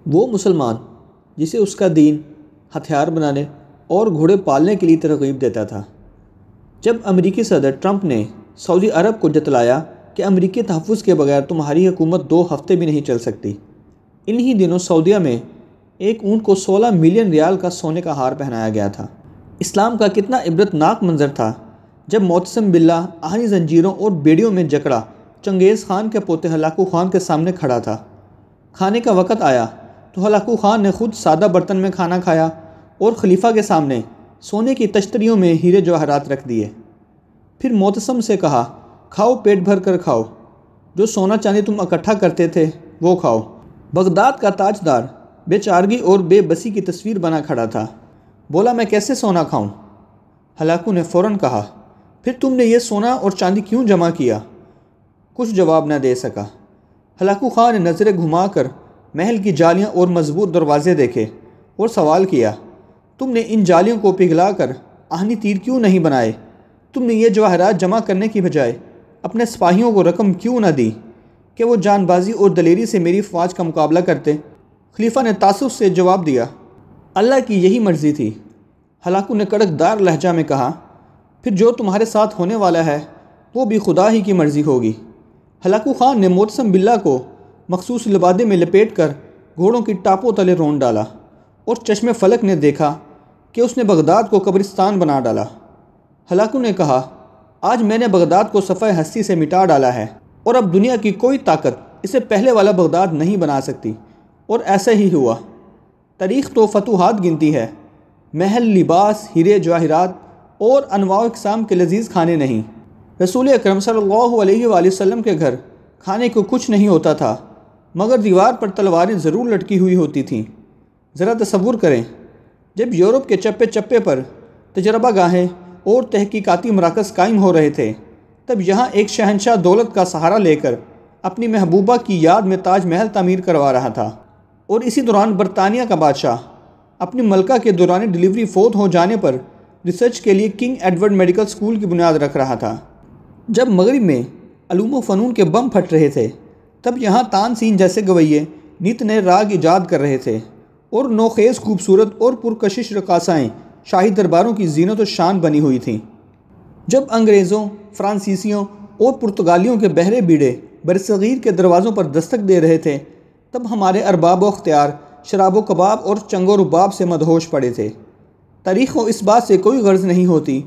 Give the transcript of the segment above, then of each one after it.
وہ مسلمان جسے اس کا دین ہتھیار بنانے اور گھوڑے پالنے کے لیے ترغیب دیتا تھا۔ جب امریکی صدر ٹرمپ نے سعودی عرب کو جتلایا کہ امریکی تحفظ کے بغیر تمہاری حکومت 2 ہفتے بھی نہیں چل سکتی، انہی دنوں سعودیہ میں ایک اونٹ کو 16 ملین ریال کا سونے کا ہار پہنایا گیا تھا۔ اسلام کا کتنا عبرت ناک منظر تھا جب معتصم باللہ آہنی زنجیروں اور بیڑیوں میں جکڑا چنگیز خان کے پوتے ہلاکو خان کے سامنے کھڑا تھا۔ کھانے کا وقت آیا تو ہلاکو خان نے خود سادہ برتن میں کھانا کھایا اور خلیفہ کے سامنے سونے کی تشتریوں میں ہیرے جواہرات رکھ دیے۔ پھر معتصم سے کہا، کھاؤ، پیٹ بھر کر کھاؤ، جو سونا چاندی تم اکٹھا کرتے تھے وہ کھاؤ۔ بغداد کا تاجدار بے چارگی اور بے بسی کی تصویر بنا کھڑا تھا۔ بولا، میں کیسے سونا کھاؤں؟ ہلاکو نے فوراً کہا، پھر تم نے یہ سونا اور چاندی کیوں جمع کیا؟ کچھ جواب نہ دے سکا۔ ہلاکو خان نے نظریں گھما کر محل کی جالیاں اور مضبوط دروازے دیکھے اور سوال کیا، تم نے ان جالیوں کو پگھلا کر آہنی تیر کیوں نہیں بنائے؟ تم نے یہ جواہرات جمع کرنے کی بجائے اپنے سپاہیوں کو رقم کیوں نہ دی کہ وہ جان بازی اور دلیری سے میری فوج کا مقابلہ کرتے؟ خلیفہ نے تعصب سے جواب دیا، اللہ کی یہی مرضی تھی۔ ہلاکو نے کڑک دار لہجہ میں کہا، پھر جو تمہارے ساتھ ہونے والا ہے وہ بھی خدا ہی کی مرضی ہوگی۔ ہلاکو خان نے معتصم باللہ کو مخصوص لبادے میں لپیٹ کر گھوڑوں کی ٹاپوں تلے رون ڈالا اور چشم فلک نے دیکھا کہ اس نے بغداد کو قبرستان بنا ڈالا۔ ہلاکو نے کہا، آج میں نے بغداد کو صفحہ ہستی سے مٹا ڈالا ہے اور اب دنیا کی کوئی طاقت اسے پہلے والا بغداد نہیں بنا سکتی۔ اور ایسا ہی ہوا۔ تاریخ تو فتوحات گنتی ہے، محل، لباس، ہیرے جواہرات اور انواع و اقسام کے لذیذ کھانے نہیں۔ رسول اکرم صلی اللہ علیہ وآلہ وسلم کے گھر کھانے کو کچھ نہیں ہوتا تھا مگر دیوار پر تلواریں ضرور لٹکی ہوئی ہوتی تھیں۔ ذرا تصور کریں، جب یورپ کے چپے چپے پر تجربہ گاہیں اور تحقیقاتی مراکز قائم ہو رہے تھے، تب یہاں ایک شہنشاہ دولت کا سہارا لے کر اپنی محبوبہ کی یاد میں تاج محل تعمیر کروا رہا تھا، اور اسی دوران برطانیہ کا بادشاہ اپنی ملکہ کے دوران ڈیلیوری فوت ہو جانے پر ریسرچ کے لیے کنگ ایڈورڈ میڈیکل اسکول کی بنیاد رکھ رہا تھا۔ جب مغرب میں علوم و فنون کے بم پھٹ رہے تھے، تب یہاں تان سین جیسے گویے نت نئے راگ ایجاد کر رہے تھے اور نوخیز خوبصورت اور پرکشش رقاصائیں شاہی درباروں کی زینت و شان بنی ہوئی تھیں۔ جب انگریزوں، فرانسیسیوں اور پرتگالیوں کے بحرے بیڑے برصغیر کے دروازوں پر دستک دے رہے تھے، تب ہمارے ارباب و اختیار شراب و کباب اور چنگ و رباب سے مدہوش پڑے تھے۔ تاریخ کو اس بات سے کوئی غرض نہیں ہوتی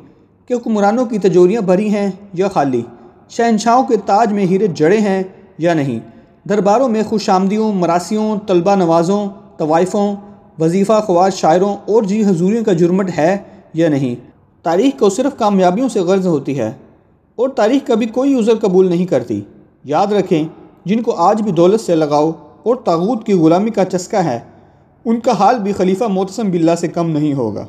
کہ حکمرانوں کی تجوریاں بھری ہیں یا خالی، شہنشاہوں کے تاج میں ہیرے جڑے ہیں یا نہیں، درباروں میں خوش آمدیوں، مراسیوں، طلبہ نوازوں، طوائفوں، وظیفہ خواص شاعروں اور جی حضوریوں کا جرمٹ ہے یا نہیں۔ تاریخ کو صرف کامیابیوں سے غرض ہوتی ہے اور تاریخ کبھی کوئی عذر قبول نہیں کرتی۔ یاد رکھیں، جن کو آج بھی دولت سے لگاؤ اور طاغوت کی غلامی کا چسکا ہے، ان کا حال بھی خلیفہ معتصم باللہ سے کم نہیں ہوگا۔